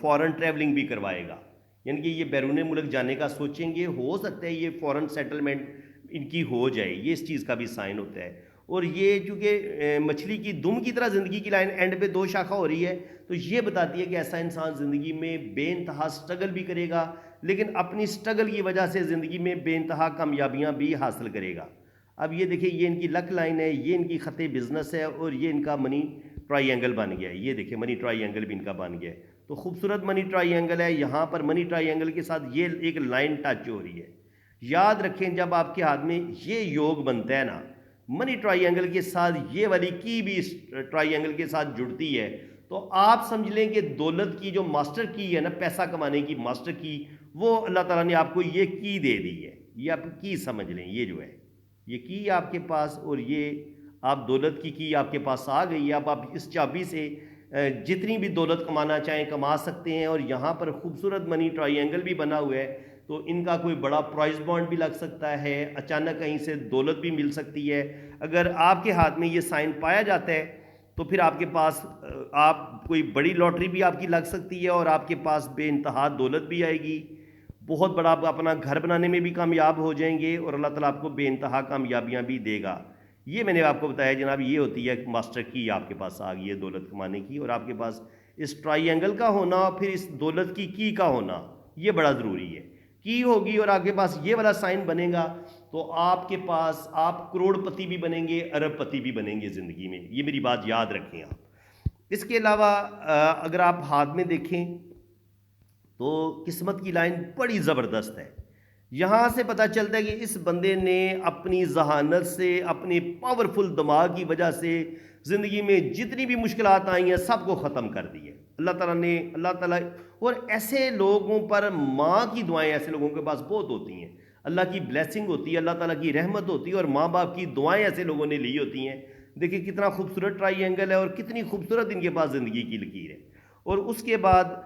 फ़ॉरेन ट्रैवलिंग भी करवाएगा। यानी कि ये बैरून मुल्क जाने का सोचेंगे, हो सकता है ये फ़ॉरेन सेटलमेंट इनकी हो जाए, ये इस चीज़ का भी साइन होता है। और ये चूँकि मछली की दुम की तरह ज़िंदगी की लाइन एंड पे 2 शाखा हो रही है, तो ये बताती है कि ऐसा इंसान ज़िंदगी में बेइंतहा स्ट्रगल भी करेगा, लेकिन अपनी स्ट्रगल की वजह से ज़िंदगी में बेइंतहा कामयाबियाँ भी हासिल करेगा। अब ये देखिए, ये इनकी लक लाइन है, ये इनकी ख़त बिज़नेस है, और ये इनका मनी ट्रायंगल बन गया है। ये देखिए मनी ट्रायंगल भी इनका बन गया है, तो खूबसूरत मनी ट्रायंगल है। यहाँ पर मनी ट्रायंगल के साथ ये एक लाइन टच हो रही है। याद रखें, जब आपके हाथ में ये योग बनता है ना, मनी ट्रायंगल के साथ ये वाली की भी ट्रायंगल के साथ जुड़ती है, तो आप समझ लें कि दौलत की जो मास्टर की है ना, पैसा कमाने की मास्टर की, वो अल्लाह ताला ने आपको ये की दे दी है। ये आप की समझ लें, ये जो है ये की आपके पास, और ये आप दौलत की आपके पास आ गई है। अब आप इस चाबी से जितनी भी दौलत कमाना चाहें कमा सकते हैं। और यहाँ पर खूबसूरत मनी ट्रायंगल भी बना हुआ है, तो इनका कोई बड़ा प्राइस बॉन्ड भी लग सकता है, अचानक कहीं से दौलत भी मिल सकती है। अगर आपके हाथ में ये साइन पाया जाता है तो फिर आपके पास आप कोई बड़ी लॉटरी भी आपकी लग सकती है, और आपके पास बेइंतहा दौलत भी आएगी। बहुत बड़ा आप अपना घर बनाने में भी कामयाब हो जाएंगे, और अल्लाह ताला आपको बेइंतहा कामयाबियाँ भी देगा। ये मैंने आपको बताया जनाब, ये होती है मास्टर की आपके पास आ गई है दौलत कमाने की। और आपके पास इस ट्रायंगल का होना, फिर इस दौलत की का होना, ये बड़ा ज़रूरी है। की होगी और आपके पास ये वाला साइन बनेगा, तो आपके पास आप करोड़पति भी बनेंगे, अरबपति भी बनेंगे ज़िंदगी में। ये मेरी बात याद रखें आप। इसके अलावा अगर आप हाथ में देखें तो किस्मत की लाइन बड़ी ज़बरदस्त है। यहाँ से पता चलता है कि इस बंदे ने अपनी जहानत से, अपने पावरफुल दिमाग की वजह से ज़िंदगी में जितनी भी मुश्किलात आई हैं सबको ख़त्म कर दी है अल्लाह ताला। और ऐसे लोगों पर माँ की दुआएं ऐसे लोगों के पास बहुत होती हैं। अल्लाह की ब्लेसिंग होती है, अल्लाह ताला की रहमत होती है, और माँ बाप की दुआएं ऐसे लोगों ने ली होती हैं। देखिए कितना खूबसूरत ट्राई एंगल है, और कितनी खूबसूरत इनके पास ज़िंदगी की लकीर है। और उसके बाद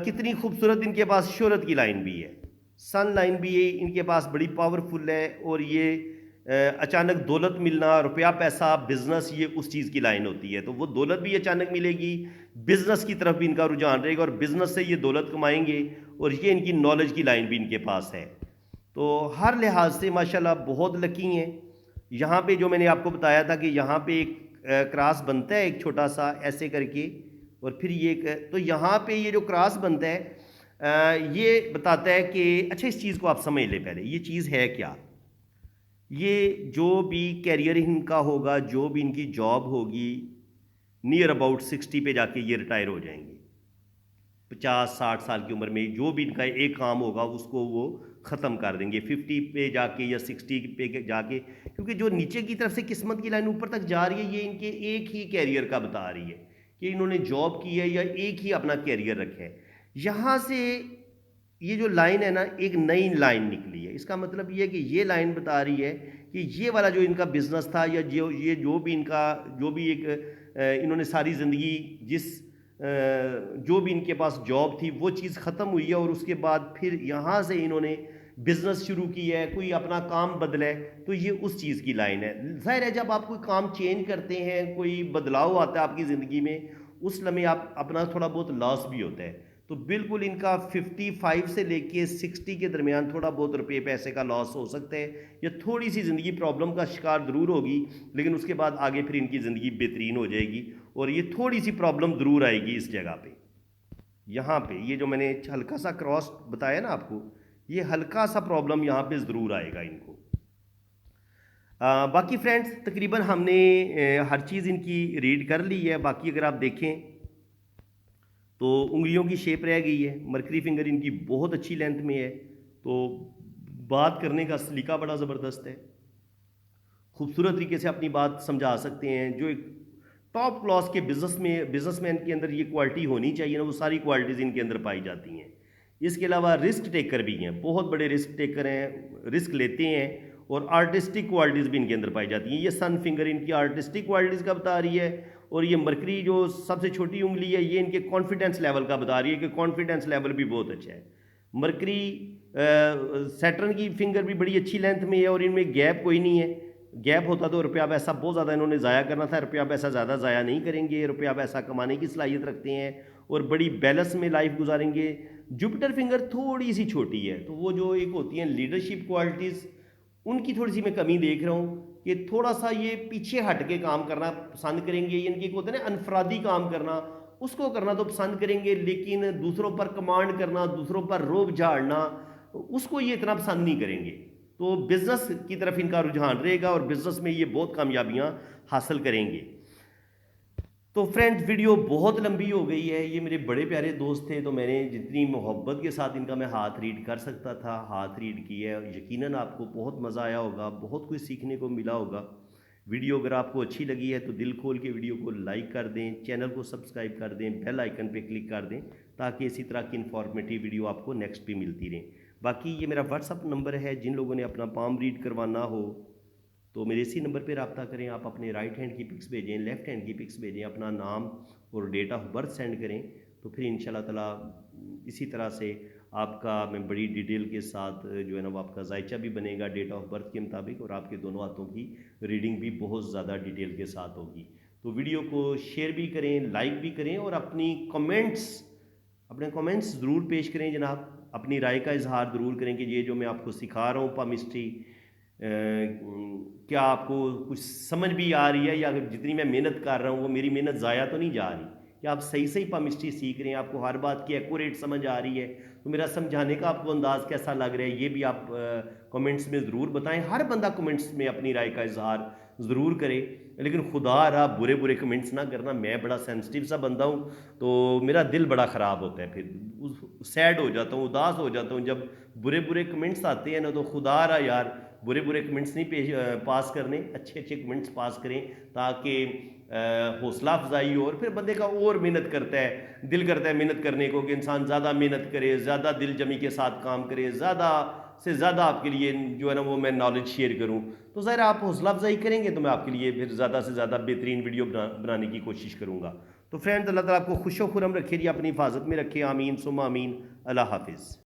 कितनी खूबसूरत इनके पास शोहरत की लाइन भी है, सन लाइन भी है इनके पास, बड़ी पावरफुल है। और ये अचानक दौलत मिलना, रुपया पैसा बिजनेस, ये उस चीज़ की लाइन होती है। तो वो दौलत भी अचानक मिलेगी, बिजनेस की तरफ भी इनका रुझान रहेगा, और बिजनेस से ये दौलत कमाएंगे। और ये इनकी नॉलेज की लाइन भी इनके पास है। तो हर लिहाज से माशाल्लाह बहुत लकी हैं। यहाँ पे जो मैंने आपको बताया था कि यहाँ पे एक क्रॉस बनता है एक छोटा सा ऐसे करके, और फिर ये तो यहाँ पे ये जो क्रॉस बनता है ये बताता है कि अच्छा, इस चीज़ को आप समझ लें पहले, ये चीज़ है क्या। ये जो भी कैरियर इनका होगा, जो भी इनकी जॉब होगी, नियर अबाउट 60 पे जाके ये रिटायर हो जाएंगे। 50-60 साल की उम्र में जो भी इनका एक काम होगा उसको वो ख़त्म कर देंगे 50 पे जाके या 60 पे जाके। क्योंकि जो नीचे की तरफ से किस्मत की लाइन ऊपर तक जा रही है, ये इनके एक ही कैरियर का बता रही है कि इन्होंने जॉब की है या एक ही अपना कैरियर रखा है। यहाँ से ये जो लाइन है ना, एक नई लाइन निकली है। इसका मतलब ये है कि ये लाइन बता रही है कि ये वाला जो इनका बिजनेस था, या जो भी इनका जो भी एक इन्होंने सारी ज़िंदगी जिस जो भी इनके पास जॉब थी वो चीज़ ख़त्म हुई है, और उसके बाद फिर यहाँ से इन्होंने बिज़नेस शुरू की है, कोई अपना काम बदला है, तो ये उस चीज़ की लाइन है। ज़ाहिर है जब आप कोई काम चेंज करते हैं, कोई बदलाव आता है आपकी ज़िंदगी में, उस लम्हे आप अपना थोड़ा बहुत लॉस भी होता है। तो बिल्कुल इनका 55 से लेके 60 के दरमियान थोड़ा बहुत रुपये पैसे का लॉस हो सकता है, या थोड़ी सी ज़िंदगी प्रॉब्लम का शिकार ज़रूर होगी, लेकिन उसके बाद आगे फिर इनकी ज़िंदगी बेहतरीन हो जाएगी। और ये थोड़ी सी प्रॉब्लम ज़रूर आएगी इस जगह पे, यहाँ पे ये जो मैंने हल्का सा क्रॉस बताया ना आपको, ये हल्का सा प्रॉब्लम यहाँ पे ज़रूर आएगा इनको। बाकी फ्रेंड्स तकरीबन हमने हर चीज़ इनकी रीड कर ली है। बाकी अगर आप देखें तो उंगलियों की शेप रह गई है, मरकरी फिंगर इनकी बहुत अच्छी लेंथ में है, तो बात करने का सलीका बड़ा ज़बरदस्त है, खूबसूरत तरीके से अपनी बात समझा सकते हैं। जो एक टॉप क्लास के बिजनेसमैन के अंदर ये क्वालिटी होनी चाहिए ना, वो सारी क्वालिटीज़ इनके अंदर पाई जाती हैं। इसके अलावा रिस्क टेकर भी हैं, बहुत बड़े रिस्क टेकर हैं, रिस्क लेते हैं, और आर्टिस्टिक क्वालिटीज़ भी इनके अंदर पाई जाती हैं। ये सन फिंगर इनकी आर्टिस्टिक क्वालिटीज़ का बता रही है, और ये मरकरी जो सबसे छोटी उंगली है ये इनके कॉन्फिडेंस लेवल का बता रही है कि कॉन्फिडेंस लेवल भी बहुत अच्छा है। मरकरी सैटर्न की फिंगर भी बड़ी अच्छी लेंथ में है, और इनमें गैप कोई नहीं है। गैप होता तो रुपया पैसा बहुत ज़्यादा इन्होंने ज़ाया करना था, रुपया पैसा ज़्यादा ज़ाया नहीं करेंगे, रुपया पैसा कमाने की सलाहियत रखते हैं, और बड़ी बैलेंस में लाइफ गुजारेंगे। जुपिटर फिंगर थोड़ी सी छोटी है, तो वो जो एक होती हैं लीडरशिप क्वालिटीज़, उनकी थोड़ी सी मैं कमी देख रहा हूँ कि थोड़ा सा ये पीछे हट के काम करना पसंद करेंगे। इनकी एक होता है ना अनफरादी काम करना, उसको करना तो पसंद करेंगे, लेकिन दूसरों पर कमांड करना, दूसरों पर रोब झाड़ना, उसको ये इतना पसंद नहीं करेंगे। तो बिज़नेस की तरफ इनका रुझान रहेगा, और बिज़नेस में ये बहुत कामयाबियाँ हासिल करेंगे। तो फ्रेंड्स वीडियो बहुत लंबी हो गई है, ये मेरे बड़े प्यारे दोस्त थे, तो मैंने जितनी मोहब्बत के साथ इनका मैं हाथ रीड कर सकता था हाथ रीड किया है। यकीनन आपको बहुत मज़ा आया होगा, बहुत कुछ सीखने को मिला होगा। वीडियो अगर आपको अच्छी लगी है तो दिल खोल के वीडियो को लाइक कर दें, चैनल को सब्सक्राइब कर दें, बेल आइकन पे क्लिक कर दें ताकि इसी तरह की इन्फॉर्मेटिव वीडियो आपको नेक्स्ट भी मिलती रहे। बाकी ये मेरा व्हाट्सअप नंबर है, जिन लोगों ने अपना पाम रीड करवाना हो तो मेरे इसी नंबर पे रब्ता करें। आप अपने राइट हैंड की पिक्स भेजें, लेफ़्ट हैंड की पिक्स भेजें, अपना नाम और डेट ऑफ बर्थ सेंड करें, तो फिर इंशाल्लाह ताला इसी तरह से आपका मैं बड़ी डिटेल के साथ जो है ना वो आपका जायचा भी बनेगा डेट ऑफ बर्थ के मुताबिक, और आपके दोनों हाथों की रीडिंग भी बहुत ज़्यादा डिटेल के साथ होगी। तो वीडियो को शेयर भी करें, लाइक भी करें, और अपने कमेंट्स ज़रूर पेश करें जनाब। अपनी राय का इजहार ज़रूर करें कि ये जो मैं आपको सिखा रहा हूँ पामिस्ट्री, क्या आपको कुछ समझ भी आ रही है, या जितनी मैं मेहनत कर रहा हूँ वो मेरी मेहनत ज़ाया तो नहीं जा रही, कि आप सही सही पामिस्ट्री सीख रहे हैं, आपको हर बात की एक्यूरेट समझ आ रही है, तो मेरा समझाने का आपको अंदाज़ कैसा लग रहा है ये भी आप कमेंट्स में ज़रूर बताएं। हर बंदा कमेंट्स में अपनी राय का इजहार ज़रूर करे, लेकिन खुदा रहा बुरे बुरे कमेंट्स ना करना। मैं बड़ा सेंसिटिव सा बंदा हूँ, तो मेरा दिल बड़ा ख़राब होता है, फिर सैड हो जाता हूँ, उदास हो जाता हूँ जब बुरे बुरे कमेंट्स आते हैं ना। तो खुदा रहा यार बुरे बुरे कमेंट्स नहीं पास करने, अच्छे अच्छे कमेंट्स पास करें ताकि हौसला अफजाई हो, और फिर बंदे का और मेहनत करता है, दिल करता है मेहनत करने को कि इंसान ज़्यादा मेहनत करे, ज़्यादा दिल जमी के साथ काम करे, ज़्यादा से ज़्यादा आपके लिए जो है ना वो मैं नॉलेज शेयर करूं। तो ज़ाहिर आप हौसला अफजाई करेंगे तो मैं आपके लिए फिर ज़्यादा से ज़्यादा बेहतरीन वीडियो बनाने की कोशिश करूँगा। तो फ्रेंड्स, अल्लाह ताला आपको खुश व खुरम रखे जी, अपनी हिफाजत में रखे, आमीन सुम्मा आमीन। अल्लाह हाफिज़।